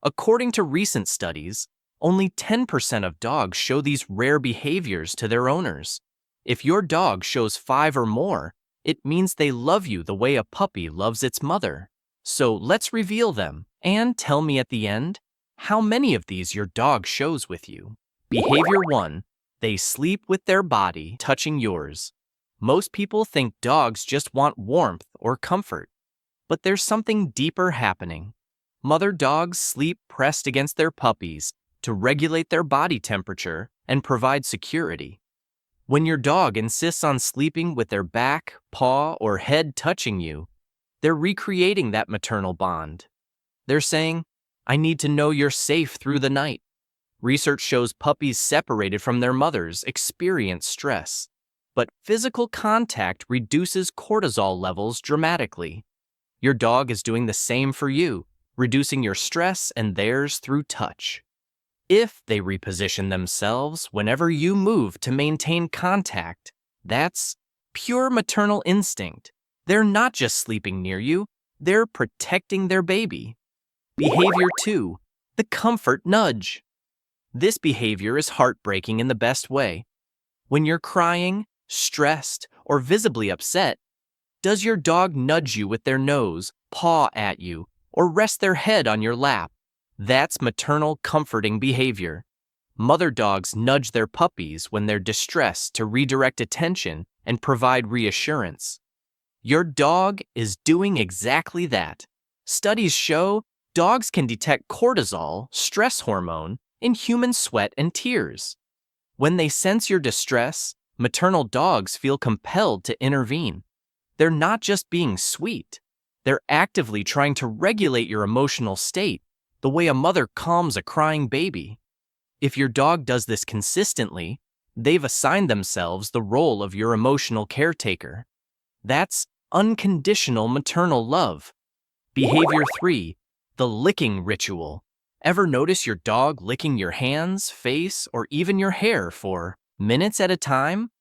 According to recent studies, only 10% of dogs show these rare behaviors to their owners. If your dog shows 5 or more, it means they love you the way a puppy loves its mother. So let's reveal them, and tell me at the end how many of these your dog shows with you. Behavior 1. They sleep with their body touching yours. Most people think dogs just want warmth or comfort, but there's something deeper happening. Mother dogs sleep pressed against their puppies to regulate their body temperature and provide security. When your dog insists on sleeping with their back, paw, or head touching you, they're recreating that maternal bond. They're saying, "I need to know you're safe through the night." Research shows puppies separated from their mothers experience stress, but physical contact reduces cortisol levels dramatically. Your dog is doing the same for you, reducing your stress and theirs through touch. If they reposition themselves whenever you move to maintain contact, that's pure maternal instinct. They're not just sleeping near you, they're protecting their baby. Behavior 2. The comfort nudge. This behavior is heartbreaking in the best way. When you're crying, stressed, or visibly upset, does your dog nudge you with their nose, paw at you, or rest their head on your lap? That's maternal comforting behavior. Mother dogs nudge their puppies when they're distressed to redirect attention and provide reassurance. Your dog is doing exactly that. Studies show dogs can detect cortisol, stress hormone, in human sweat and tears. When they sense your distress, maternal dogs feel compelled to intervene. They're not just being sweet. They're actively trying to regulate your emotional state, the way a mother calms a crying baby. If your dog does this consistently, they've assigned themselves the role of your emotional caretaker. That's unconditional maternal love. Behavior 3. The licking ritual. Ever notice your dog licking your hands, face, or even your hair for minutes at a time?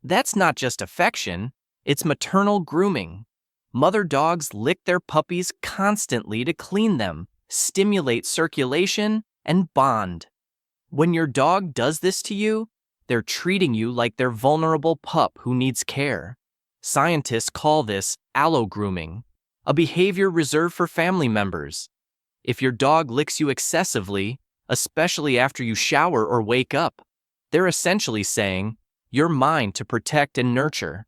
That's not just affection, it's maternal grooming. Mother dogs lick their puppies constantly to clean them, stimulate circulation, and bond. When your dog does this to you, they're treating you like their vulnerable pup who needs care. Scientists call this allo-grooming, a behavior reserved for family members. If your dog licks you excessively, especially after you shower or wake up, they're essentially saying, "You're mine to protect and nurture."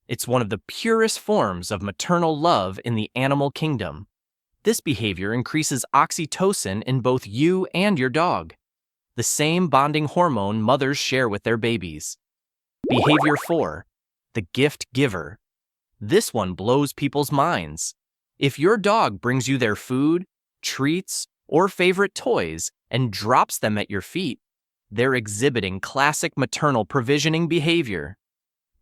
It's one of the purest forms of maternal love in the animal kingdom. This behavior increases oxytocin in both you and your dog, the same bonding hormone mothers share with their babies. Behavior 4. The gift giver. This one blows people's minds. If your dog brings you their food, treats, or favorite toys and drops them at your feet, they're exhibiting classic maternal provisioning behavior.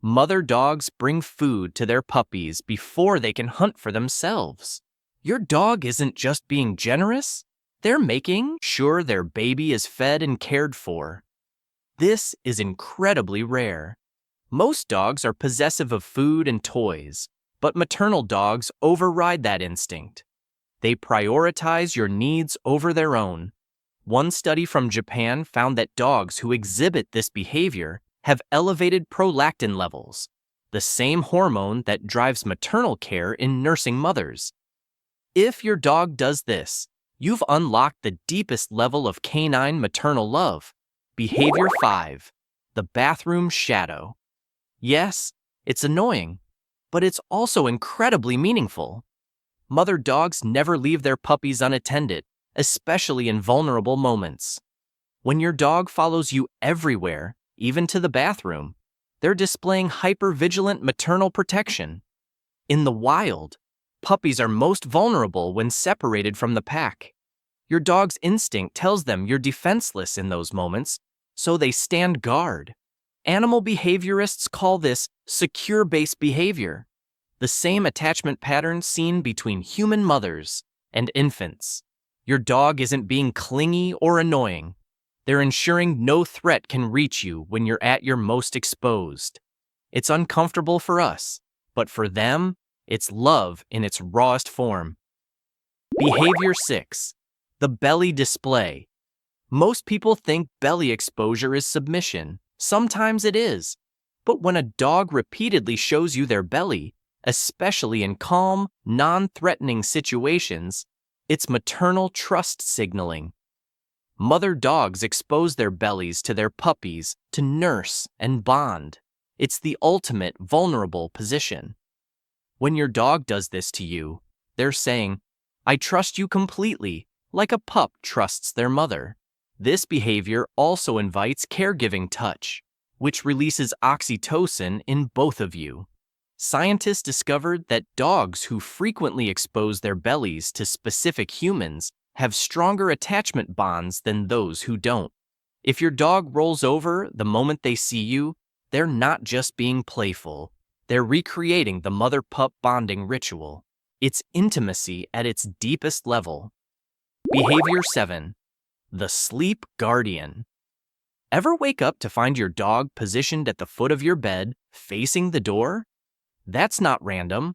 Mother dogs bring food to their puppies before they can hunt for themselves. Your dog isn't just being generous, they're making sure their baby is fed and cared for. This is incredibly rare. Most dogs are possessive of food and toys, but maternal dogs override that instinct. They prioritize your needs over their own. One study from Japan found that dogs who exhibit this behavior have elevated prolactin levels, the same hormone that drives maternal care in nursing mothers. If your dog does this, you've unlocked the deepest level of canine maternal love. Behavior 5. The bathroom shadow. Yes, it's annoying, but it's also incredibly meaningful. Mother dogs never leave their puppies unattended, especially in vulnerable moments. When your dog follows you everywhere, even to the bathroom, they're displaying hyper-vigilant maternal protection. In the wild, puppies are most vulnerable when separated from the pack. Your dog's instinct tells them you're defenseless in those moments, so they stand guard. Animal behaviorists call this secure-based behavior, the same attachment pattern seen between human mothers and infants. Your dog isn't being clingy or annoying. They're ensuring no threat can reach you when you're at your most exposed. It's uncomfortable for us, but for them, it's love in its rawest form. Behavior 6. The belly display. Most people think belly exposure is submission. Sometimes it is. But when a dog repeatedly shows you their belly, especially in calm, non-threatening situations, it's maternal trust signaling. Mother dogs expose their bellies to their puppies to nurse and bond. It's the ultimate vulnerable position. When your dog does this to you, they're saying, "I trust you completely," like a pup trusts their mother. This behavior also invites caregiving touch, which releases oxytocin in both of you. Scientists discovered that dogs who frequently expose their bellies to specific humans have stronger attachment bonds than those who don't. If your dog rolls over the moment they see you, they're not just being playful. They're recreating the mother-pup bonding ritual. It's intimacy at its deepest level. Behavior 7. The sleep guardian. Ever wake up to find your dog positioned at the foot of your bed, facing the door? That's not random.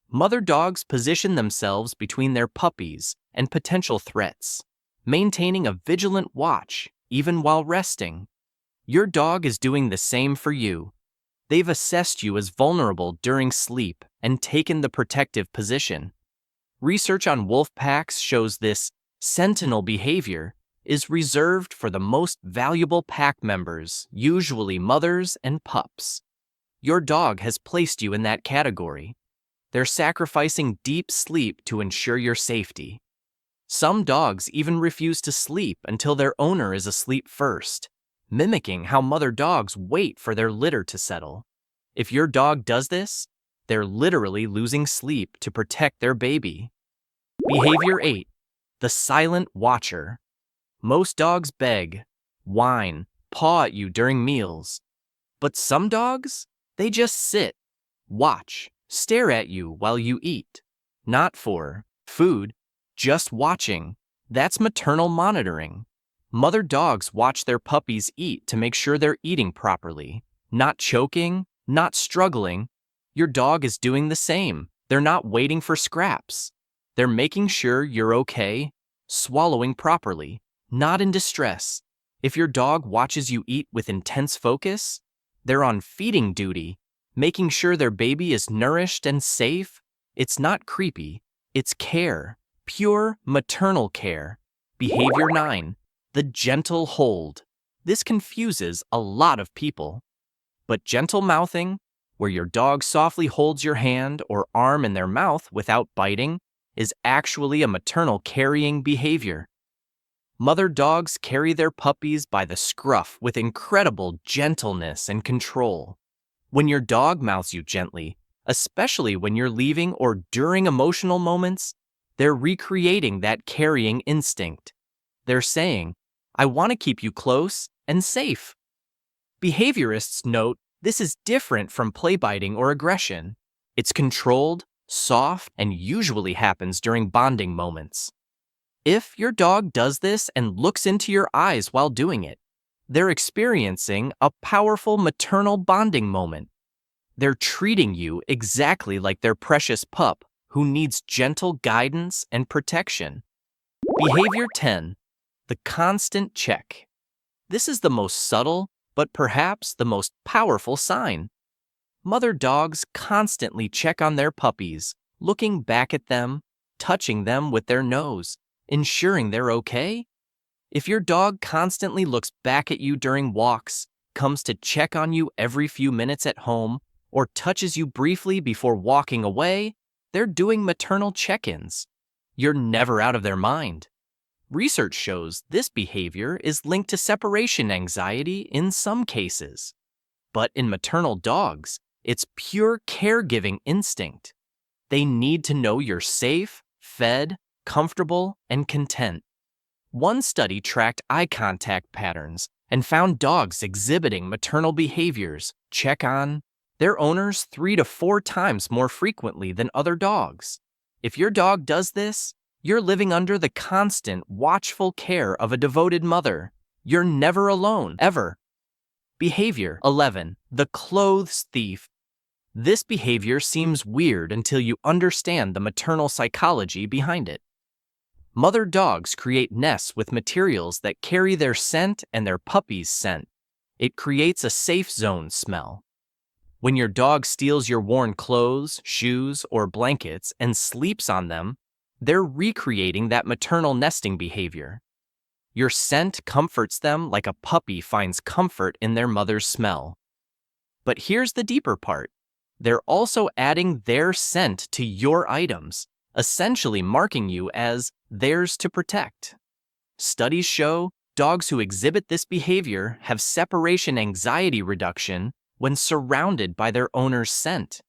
Mother dogs position themselves between their puppies and potential threats, maintaining a vigilant watch even while resting. Your dog is doing the same for you. They've assessed you as vulnerable during sleep and taken the protective position. Research on wolf packs shows this sentinel behavior is reserved for the most valuable pack members, usually mothers and pups. Your dog has placed you in that category. They're sacrificing deep sleep to ensure your safety. Some dogs even refuse to sleep until their owner is asleep first, mimicking how mother dogs wait for their litter to settle. If your dog does this, they're literally losing sleep to protect their baby. Behavior 8. The silent watcher. Most dogs beg, whine, paw at you during meals. But some dogs, they just sit, watch, stare at you while you eat. Not for food, just watching. That's maternal monitoring. Mother dogs watch their puppies eat to make sure they're eating properly, not choking, not struggling. Your dog is doing the same. They're not waiting for scraps. They're making sure you're okay, swallowing properly, not in distress. If your dog watches you eat with intense focus, they're on feeding duty, making sure their baby is nourished and safe. It's not creepy, it's care, pure maternal care. Behavior 9. The gentle hold. This confuses a lot of people. But gentle mouthing, where your dog softly holds your hand or arm in their mouth without biting, is actually a maternal carrying behavior. Mother dogs carry their puppies by the scruff with incredible gentleness and control. When your dog mouths you gently, especially when you're leaving or during emotional moments, they're recreating that carrying instinct. They're saying, "I want to keep you close and safe." Behaviorists note this is different from play biting or aggression. It's controlled, soft, and usually happens during bonding moments. If your dog does this and looks into your eyes while doing it, they're experiencing a powerful maternal bonding moment. They're treating you exactly like their precious pup who needs gentle guidance and protection. Behavior 10. The constant check. This is the most subtle, but perhaps the most powerful sign. Mother dogs constantly check on their puppies, looking back at them, touching them with their nose, ensuring they're okay. If your dog constantly looks back at you during walks, comes to check on you every few minutes at home, or touches you briefly before walking away, they're doing maternal check-ins. You're never out of their mind. Research shows this behavior is linked to separation anxiety in some cases. But in maternal dogs, it's pure caregiving instinct. They need to know you're safe, fed, comfortable, and content. One study tracked eye contact patterns and found dogs exhibiting maternal behaviors check on their owners 3 to 4 times more frequently than other dogs. If your dog does this, you're living under the constant, watchful care of a devoted mother. You're never alone, ever. Behavior 11. The clothes thief. This behavior seems weird until you understand the maternal psychology behind it. Mother dogs create nests with materials that carry their scent and their puppy's scent. It creates a safe zone smell. When your dog steals your worn clothes, shoes, or blankets and sleeps on them, they're recreating that maternal nesting behavior. Your scent comforts them like a puppy finds comfort in their mother's smell. But here's the deeper part. They're also adding their scent to your items, essentially marking you as theirs to protect. Studies show dogs who exhibit this behavior have separation anxiety reduction when surrounded by their owner's scent.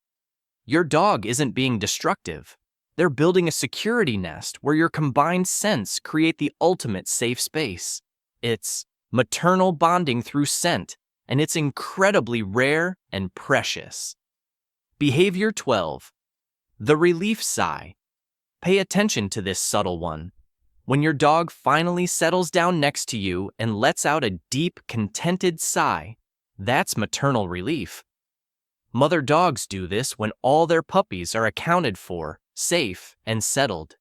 Your dog isn't being destructive. They're building a security nest where your combined scents create the ultimate safe space. It's maternal bonding through scent, and it's incredibly rare and precious. Behavior 12. The relief sigh. Pay attention to this subtle one. When your dog finally settles down next to you and lets out a deep, contented sigh, that's maternal relief. Mother dogs do this when all their puppies are accounted for, safe, and settled.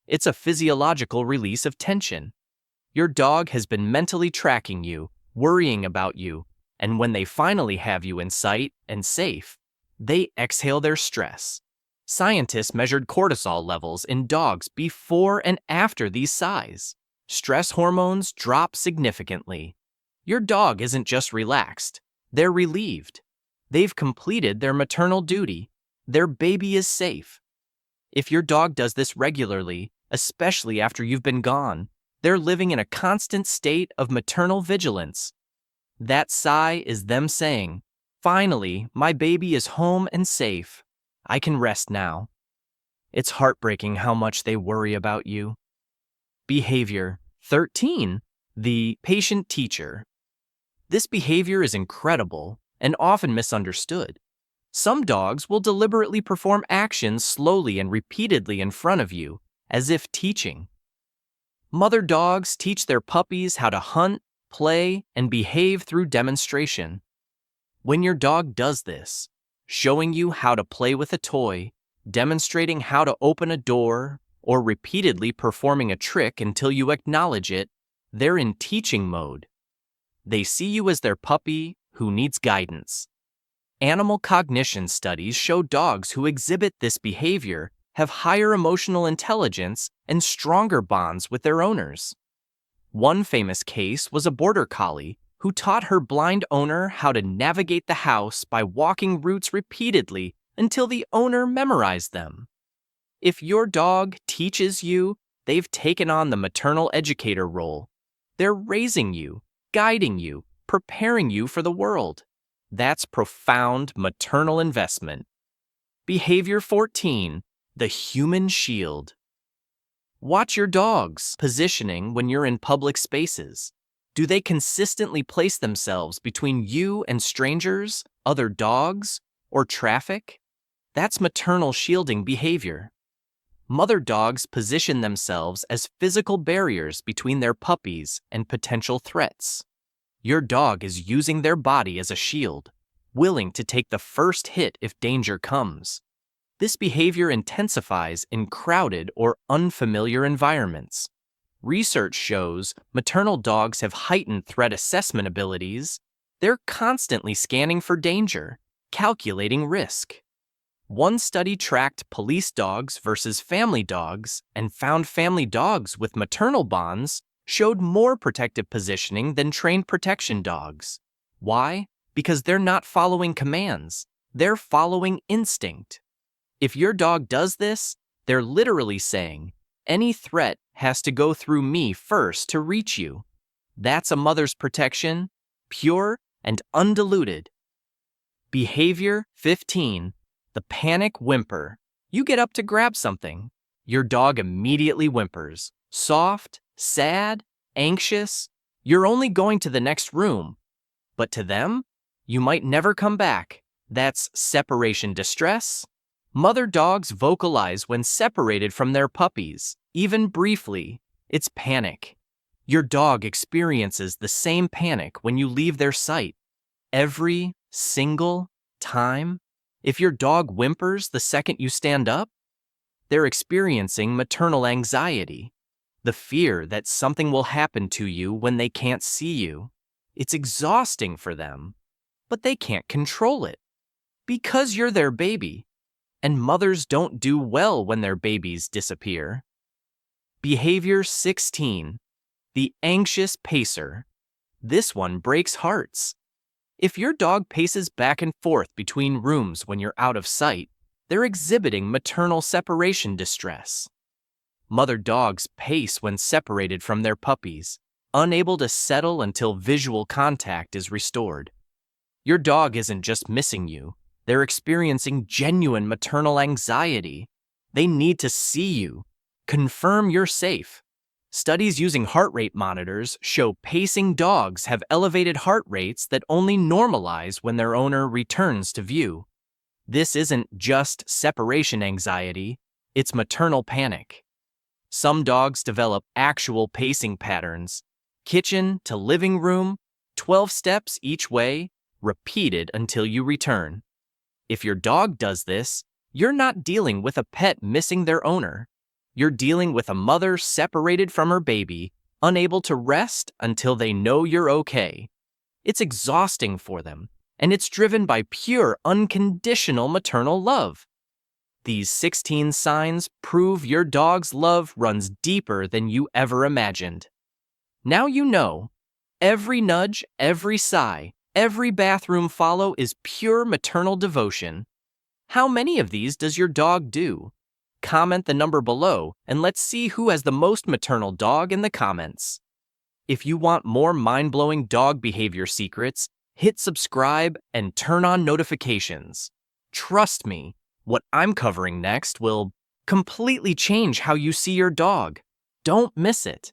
It's a physiological release of tension. Your dog has been mentally tracking you, worrying about you, and when they finally have you in sight and safe, they exhale their stress. Scientists measured cortisol levels in dogs before and after these sighs. Stress hormones drop significantly. Your dog isn't just relaxed, they're relieved. They've completed their maternal duty. Their baby is safe. If your dog does this regularly, especially after you've been gone, they're living in a constant state of maternal vigilance. That sigh is them saying, "Finally, my baby is home and safe. I can rest now." It's heartbreaking how much they worry about you. Behavior 13. The patient teacher. This behavior is incredible and often misunderstood. Some dogs will deliberately perform actions slowly and repeatedly in front of you, as if teaching. Mother dogs teach their puppies how to hunt, play, and behave through demonstration. When your dog does this, showing you how to play with a toy, demonstrating how to open a door, or repeatedly performing a trick until you acknowledge it, they're in teaching mode. They see you as their puppy who needs guidance. Animal cognition studies show dogs who exhibit this behavior have higher emotional intelligence and stronger bonds with their owners. One famous case was a border collie who taught her blind owner how to navigate the house by walking routes repeatedly until the owner memorized them. If your dog teaches you, they've taken on the maternal educator role. They're raising you, guiding you, preparing you for the world. That's profound maternal investment. Behavior 14. The human shield. Watch your dog's positioning when you're in public spaces. Do they consistently place themselves between you and strangers, other dogs, or traffic? That's maternal shielding behavior. Mother dogs position themselves as physical barriers between their puppies and potential threats. Your dog is using their body as a shield, willing to take the first hit if danger comes. This behavior intensifies in crowded or unfamiliar environments. Research shows maternal dogs have heightened threat assessment abilities. They're constantly scanning for danger, calculating risk. One study tracked police dogs versus family dogs and found family dogs with maternal bonds showed more protective positioning than trained protection dogs. Why? Because they're not following commands. They're following instinct. If your dog does this, they're literally saying, "Any threat has to go through me first to reach you." That's a mother's protection, pure and undiluted. Behavior 15. The panic whimper. You get up to grab something. Your dog immediately whimpers. Soft, sad, anxious. You're only going to the next room. But to them, you might never come back. That's separation distress. Mother dogs vocalize when separated from their puppies, even briefly. It's panic. Your dog experiences the same panic when you leave their sight. Every single time. If your dog whimpers the second you stand up, they're experiencing maternal anxiety. The fear that something will happen to you when they can't see you. It's exhausting for them, but they can't control it. Because you're their baby, and mothers don't do well when their babies disappear. Behavior 16. The anxious pacer. This one breaks hearts. If your dog paces back and forth between rooms when you're out of sight, they're exhibiting maternal separation distress. Mother dogs pace when separated from their puppies, unable to settle until visual contact is restored. Your dog isn't just missing you, they're experiencing genuine maternal anxiety. They need to see you, confirm you're safe. Studies using heart rate monitors show pacing dogs have elevated heart rates that only normalize when their owner returns to view. This isn't just separation anxiety, it's maternal panic. Some dogs develop actual pacing patterns, kitchen to living room, 12 steps each way, repeated until you return. If your dog does this, you're not dealing with a pet missing their owner. You're dealing with a mother separated from her baby, unable to rest until they know you're okay. It's exhausting for them, and it's driven by pure, unconditional maternal love. These 16 signs prove your dog's love runs deeper than you ever imagined. Now you know. Every nudge, every sigh, every bathroom follow is pure maternal devotion. How many of these does your dog do? Comment the number below, and let's see who has the most maternal dog in the comments. If you want more mind-blowing dog behavior secrets, hit subscribe and turn on notifications. Trust me, what I'm covering next will completely change how you see your dog. Don't miss it.